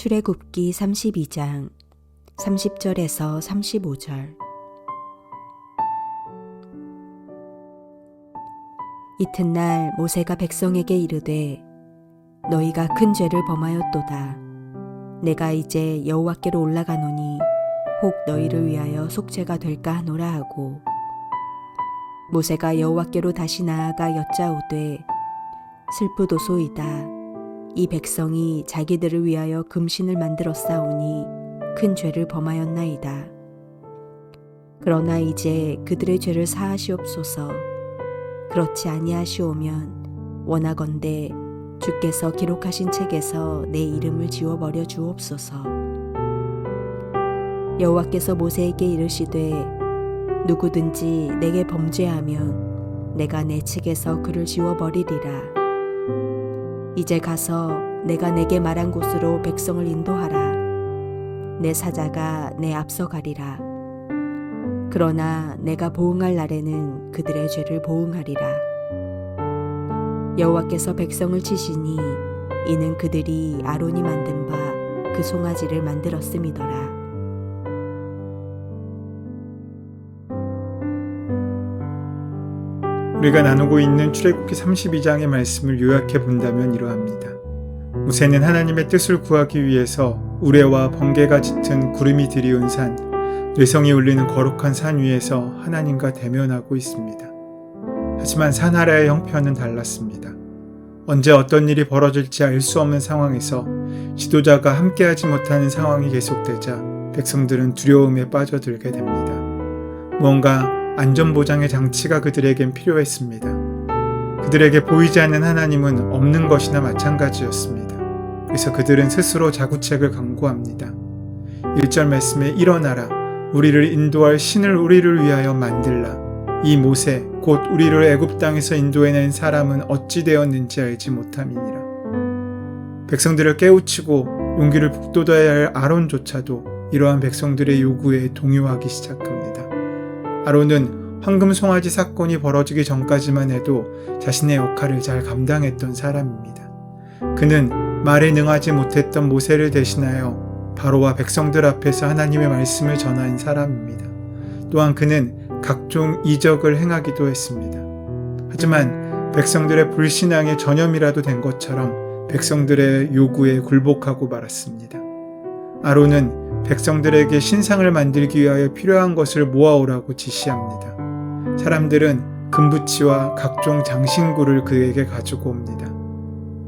출애굽기 32장 30절에서 35절. 이튿날 모세가 백성에게 이르되 너희가 큰 죄를 범하였도다. 내가 이제 여호와께로 올라가노니 혹 너희를 위하여 속죄가 될까 하노라 하고, 모세가 여호와께로 다시 나아가 여짜오되 슬프도소이다. 이 백성이 자기들을 위하여 금신을 만들었사오니 큰 죄를 범하였나이다. 그러나 이제 그들의 죄를 사하시옵소서. 그렇지 아니하시오면 원하건대 주께서 기록하신 책에서 내 이름을 지워버려 주옵소서. 여호와께서 모세에게 이르시되 누구든지 내게 범죄하면 내가 내 책에서 그를 지워버리리라. 이제 가서 내가 내게 말한 곳으로 백성을 인도하라. 내 사자가 내 앞서 가리라. 그러나 내가 보응할 날에는 그들의 죄를 보응하리라. 여호와께서 백성을 치시니 이는 그들이 아론이 만든 바 그 송아지를 만들었음이더라. 우리가 나누고 있는 출애굽기 32장의 말씀을 요약해 본다면 이러합니다. 모세는 하나님의 뜻을 구하기 위해서 우레와 번개가 짙은 구름이 들이운 산, 뇌성이 울리는 거룩한 산 위에서 하나님과 대면하고 있습니다. 하지만 산 아래의 형편은 달랐습니다. 언제 어떤 일이 벌어질지 알 수 없는 상황에서 지도자가 함께하지 못하는 상황이 계속되자 백성들은 두려움에 빠져들게 됩니다. 무언가 안전보장의 장치가 그들에겐 필요했습니다. 그들에게 보이지 않는 하나님은 없는 것이나 마찬가지였습니다. 그래서 그들은 스스로 자구책을 강구합니다. 1절 말씀에 일어나라. 우리를 인도할 신을 우리를 위하여 만들라. 이 모세 곧 우리를 애굽 땅에서 인도해낸 사람은 어찌 되었는지 알지 못함이니라. 백성들을 깨우치고 용기를 북돋아야 할 아론조차도 이러한 백성들의 요구에 동요하기 시작합니다. 아론은 황금 송아지 사건이 벌어지기 전까지만 해도 자신의 역할을 잘 감당했던 사람입니다. 그는 말에 능하지 못했던 모세를 대신하여 바로와 백성들 앞에서 하나님의 말씀을 전한 사람입니다. 또한 그는 각종 이적을 행하기도 했습니다. 하지만 백성들의 불신앙의 전염이라도 된 것처럼 백성들의 요구에 굴복하고 말았습니다. 아론은 백성들에게 신상을 만들기 위하여 필요한 것을 모아오라고 지시합니다. 사람들은 금붙이와 각종 장신구를 그에게 가지고 옵니다.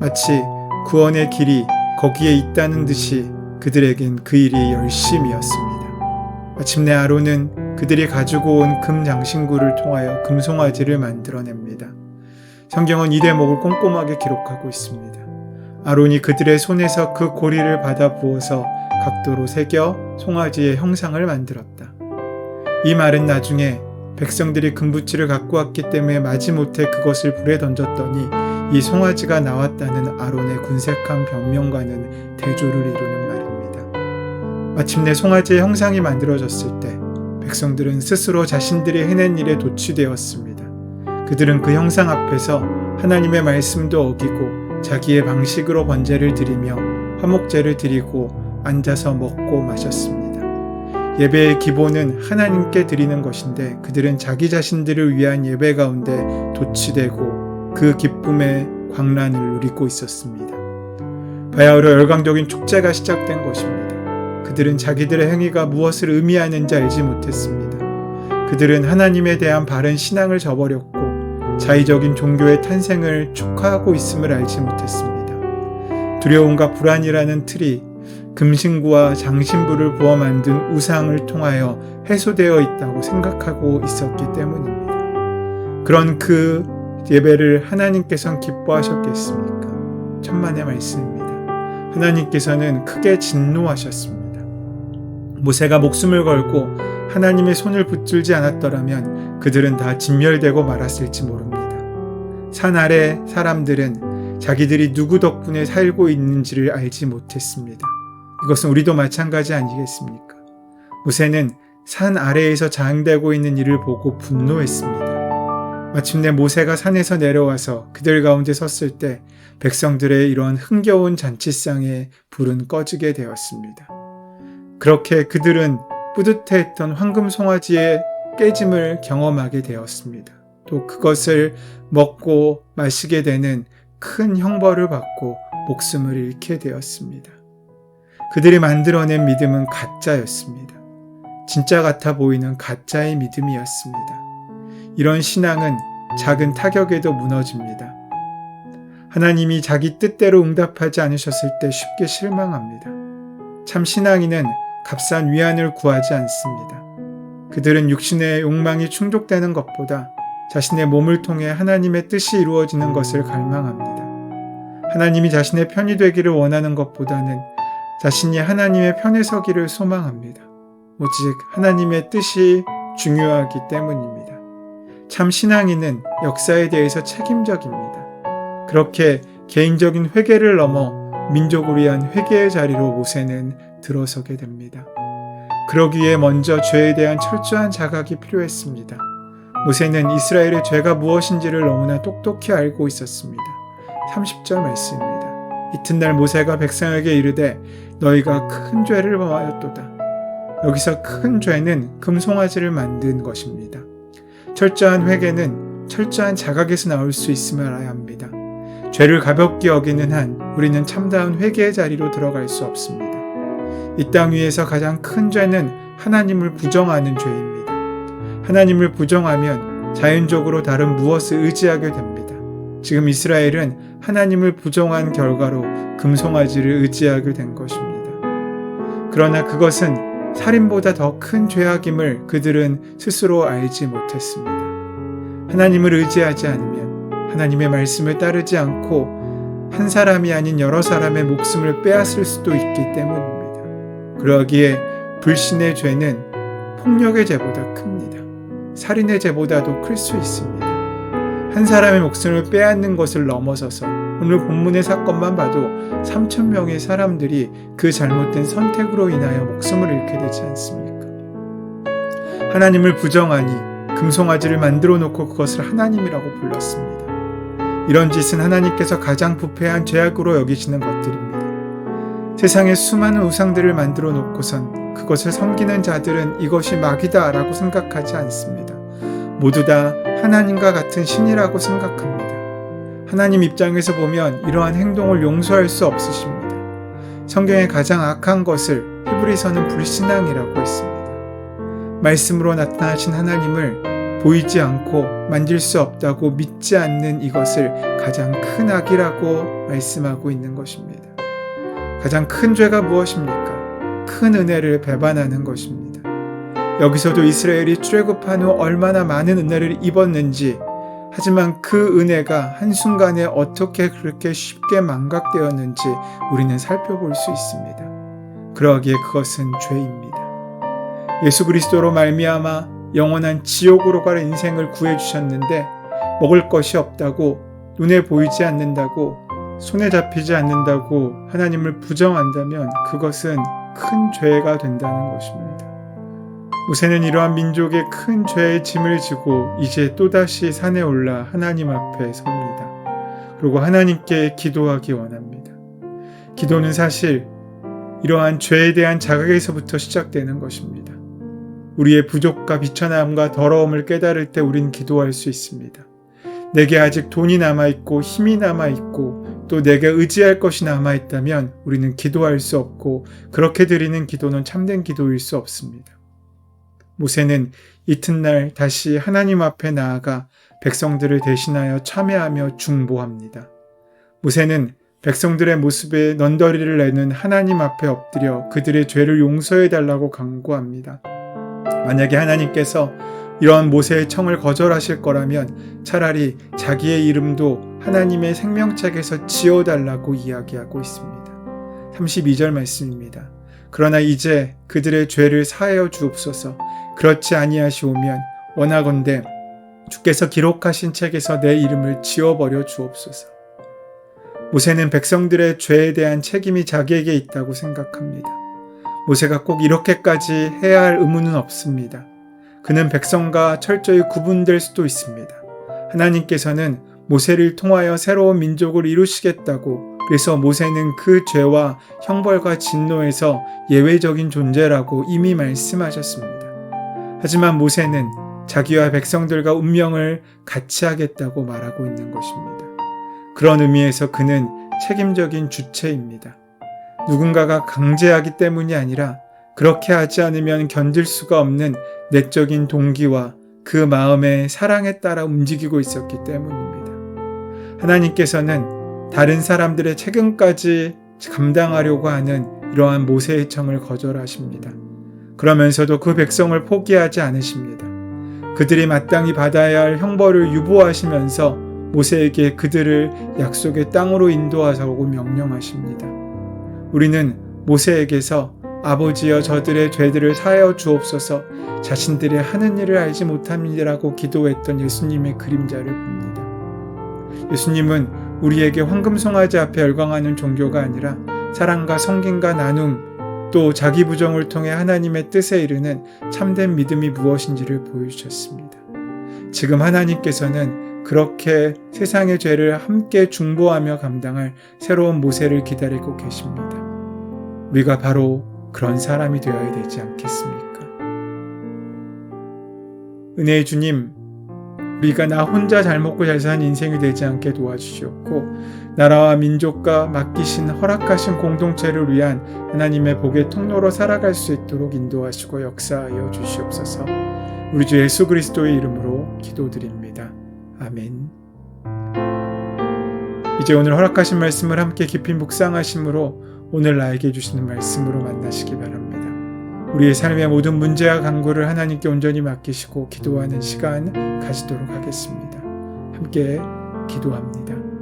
마치 구원의 길이 거기에 있다는 듯이 그들에겐 그 일이 열심이었습니다. 마침내 아론은 그들이 가지고 온 금 장신구를 통하여 금송아지를 만들어냅니다. 성경은 이 대목을 꼼꼼하게 기록하고 있습니다. 아론이 그들의 손에서 그 고리를 받아 부어서 각도로 새겨 송아지의 형상을 만들었다. 이 말은 나중에 백성들이 금붙이를 갖고 왔기 때문에 마지못해 그것을 불에 던졌더니 이 송아지가 나왔다는 아론의 군색한 변명과는 대조를 이루는 말입니다. 마침내 송아지의 형상이 만들어졌을 때 백성들은 스스로 자신들이 해낸 일에 도취되었습니다. 그들은 그 형상 앞에서 하나님의 말씀도 어기고 자기의 방식으로 번제를 드리며 화목제를 드리고 앉아서 먹고 마셨습니다. 예배의 기본은 하나님께 드리는 것인데 그들은 자기 자신들을 위한 예배 가운데 도취되고 그 기쁨의 광란을 누리고 있었습니다. 바야흐로 열광적인 축제가 시작된 것입니다. 그들은 자기들의 행위가 무엇을 의미하는지 알지 못했습니다. 그들은 하나님에 대한 바른 신앙을 저버렸고 자의적인 종교의 탄생을 축하하고 있음을 알지 못했습니다. 두려움과 불안이라는 틀이 금신구와 장신부를 부어 만든 우상을 통하여 해소되어 있다고 생각하고 있었기 때문입니다. 그런 그 예배를 하나님께서는 기뻐하셨겠습니까? 천만의 말씀입니다. 하나님께서는 크게 진노하셨습니다. 모세가 목숨을 걸고 하나님의 손을 붙들지 않았더라면 그들은 다 진멸되고 말았을지 모릅니다. 산 아래 사람들은 자기들이 누구 덕분에 살고 있는지를 알지 못했습니다. 이것은 우리도 마찬가지 아니겠습니까? 모세는 산 아래에서 자행되고 있는 일을 보고 분노했습니다. 마침내 모세가 산에서 내려와서 그들 가운데 섰을 때 백성들의 이러한 흥겨운 잔치상에 불은 꺼지게 되었습니다. 그렇게 그들은 뿌듯해했던 황금 송아지의 깨짐을 경험하게 되었습니다. 또 그것을 먹고 마시게 되는 큰 형벌을 받고 목숨을 잃게 되었습니다. 그들이 만들어낸 믿음은 가짜였습니다. 진짜 같아 보이는 가짜의 믿음이었습니다. 이런 신앙은 작은 타격에도 무너집니다. 하나님이 자기 뜻대로 응답하지 않으셨을 때 쉽게 실망합니다. 참 신앙인은 값싼 위안을 구하지 않습니다. 그들은 육신의 욕망이 충족되는 것보다 자신의 몸을 통해 하나님의 뜻이 이루어지는 것을 갈망합니다. 하나님이 자신의 편이 되기를 원하는 것보다는 자신이 하나님의 편에 서기를 소망합니다. 오직 하나님의 뜻이 중요하기 때문입니다. 참 신앙인은 역사에 대해서 책임적입니다. 그렇게 개인적인 회개를 넘어 민족을 위한 회개의 자리로 모세는 들어서게 됩니다. 그러기에 먼저 죄에 대한 철저한 자각이 필요했습니다. 모세는 이스라엘의 죄가 무엇인지를 너무나 똑똑히 알고 있었습니다. 30절 말씀입니다. 이튿날 모세가 백성에게 이르되 너희가 큰 죄를 범하였도다. 여기서 큰 죄는 금송아지를 만든 것입니다. 철저한 회개는 철저한 자각에서 나올 수 있음을 알아야 합니다. 죄를 가볍게 여기는 한 우리는 참다운 회개의 자리로 들어갈 수 없습니다. 이 땅 위에서 가장 큰 죄는 하나님을 부정하는 죄입니다. 하나님을 부정하면 자연적으로 다른 무엇을 의지하게 됩니다. 지금 이스라엘은 하나님을 부정한 결과로 금송아지를 의지하게 된 것입니다. 그러나 그것은 살인보다 더 큰 죄악임을 그들은 스스로 알지 못했습니다. 하나님을 의지하지 않으면 하나님의 말씀을 따르지 않고 한 사람이 아닌 여러 사람의 목숨을 빼앗을 수도 있기 때문입니다. 그러기에 불신의 죄는 폭력의 죄보다 큽니다. 살인의 죄보다도 클 수 있습니다. 한 사람의 목숨을 빼앗는 것을 넘어서서 오늘 본문의 사건만 봐도 3,000명의 사람들이 그 잘못된 선택으로 인하여 목숨을 잃게 되지 않습니까? 하나님을 부정하니 금송아지를 만들어 놓고 그것을 하나님이라고 불렀습니다. 이런 짓은 하나님께서 가장 부패한 죄악으로 여기시는 것들입니다. 세상에 수많은 우상들을 만들어 놓고선 그것을 섬기는 자들은 이것이 막이다 라고 생각하지 않습니다. 모두 다 하나님과 같은 신이라고 생각합니다. 하나님 입장에서 보면 이러한 행동을 용서할 수 없으십니다. 성경의 가장 악한 것을 히브리서는 불신앙이라고 했습니다. 말씀으로 나타나신 하나님을 보이지 않고 만질 수 없다고 믿지 않는 이것을 가장 큰 악이라고 말씀하고 있는 것입니다. 가장 큰 죄가 무엇입니까? 큰 은혜를 배반하는 것입니다. 여기서도 이스라엘이 출애굽한 후 얼마나 많은 은혜를 입었는지, 하지만 그 은혜가 한순간에 어떻게 그렇게 쉽게 망각되었는지 우리는 살펴볼 수 있습니다. 그러기에 그것은 죄입니다. 예수 그리스도로 말미암아 영원한 지옥으로 갈 인생을 구해주셨는데 먹을 것이 없다고, 눈에 보이지 않는다고, 손에 잡히지 않는다고 하나님을 부정한다면 그것은 큰 죄가 된다는 것입니다. 모세는 이러한 민족의 큰 죄의 짐을 지고 이제 또다시 산에 올라 하나님 앞에 섭니다. 그리고 하나님께 기도하기 원합니다. 기도는 사실 이러한 죄에 대한 자각에서부터 시작되는 것입니다. 우리의 부족과 비천함과 더러움을 깨달을 때 우린 기도할 수 있습니다. 내게 아직 돈이 남아있고 힘이 남아있고 또 내게 의지할 것이 남아있다면 우리는 기도할 수 없고, 그렇게 드리는 기도는 참된 기도일 수 없습니다. 모세는 이튿날 다시 하나님 앞에 나아가 백성들을 대신하여 참회하며 중보합니다. 모세는 백성들의 모습에 넌더리를 내는 하나님 앞에 엎드려 그들의 죄를 용서해달라고 간구합니다. 만약에 하나님께서 이런 모세의 청을 거절하실 거라면 차라리 자기의 이름도 하나님의 생명책에서 지워달라고 이야기하고 있습니다. 32절 말씀입니다. 그러나 이제 그들의 죄를 사하여 주옵소서. 그렇지 아니하시오면 원하건대 주께서 기록하신 책에서 내 이름을 지워버려 주옵소서. 모세는 백성들의 죄에 대한 책임이 자기에게 있다고 생각합니다. 모세가 꼭 이렇게까지 해야 할 의무는 없습니다. 그는 백성과 철저히 구분될 수도 있습니다. 하나님께서는 모세를 통하여 새로운 민족을 이루시겠다고, 그래서 모세는 그 죄와 형벌과 진노에서 예외적인 존재라고 이미 말씀하셨습니다. 하지만 모세는 자기와 백성들과 운명을 같이 하겠다고 말하고 있는 것입니다. 그런 의미에서 그는 책임적인 주체입니다. 누군가가 강제하기 때문이 아니라 그렇게 하지 않으면 견딜 수가 없는 내적인 동기와 그 마음의 사랑에 따라 움직이고 있었기 때문입니다. 하나님께서는 다른 사람들의 책임까지 감당하려고 하는 이러한 모세의 청을 거절하십니다. 그러면서도 그 백성을 포기하지 않으십니다. 그들이 마땅히 받아야 할 형벌을 유보하시면서 모세에게 그들을 약속의 땅으로 인도하라고 명령하십니다. 우리는 모세에게서 아버지여 저들의 죄들을 사하여 주옵소서, 자신들의 하는 일을 알지 못함이라고 기도했던 예수님의 그림자를 봅니다. 예수님은 우리에게 황금송아지 앞에 열광하는 종교가 아니라 사랑과 섬김과 나눔, 또 자기 부정을 통해 하나님의 뜻에 이르는 참된 믿음이 무엇인지를 보여주셨습니다. 지금 하나님께서는 그렇게 세상의 죄를 함께 중보하며 감당할 새로운 모세를 기다리고 계십니다. 우리가 바로 그런 사람이 되어야 되지 않겠습니까? 은혜의 주님, 우리가 나 혼자 잘 먹고 잘 사는 인생이 되지 않게 도와주시옵고, 나라와 민족과 맡기신 허락하신 공동체를 위한 하나님의 복의 통로로 살아갈 수 있도록 인도하시고 역사하여 주시옵소서. 우리 주 예수 그리스도의 이름으로 기도드립니다. 아멘. 이제 오늘 허락하신 말씀을 함께 깊이 묵상하심으로 오늘 나에게 주시는 말씀으로 만나시기 바랍니다. 우리의 삶의 모든 문제와 간구를 하나님께 온전히 맡기시고 기도하는 시간 가지도록 하겠습니다. 함께 기도합니다.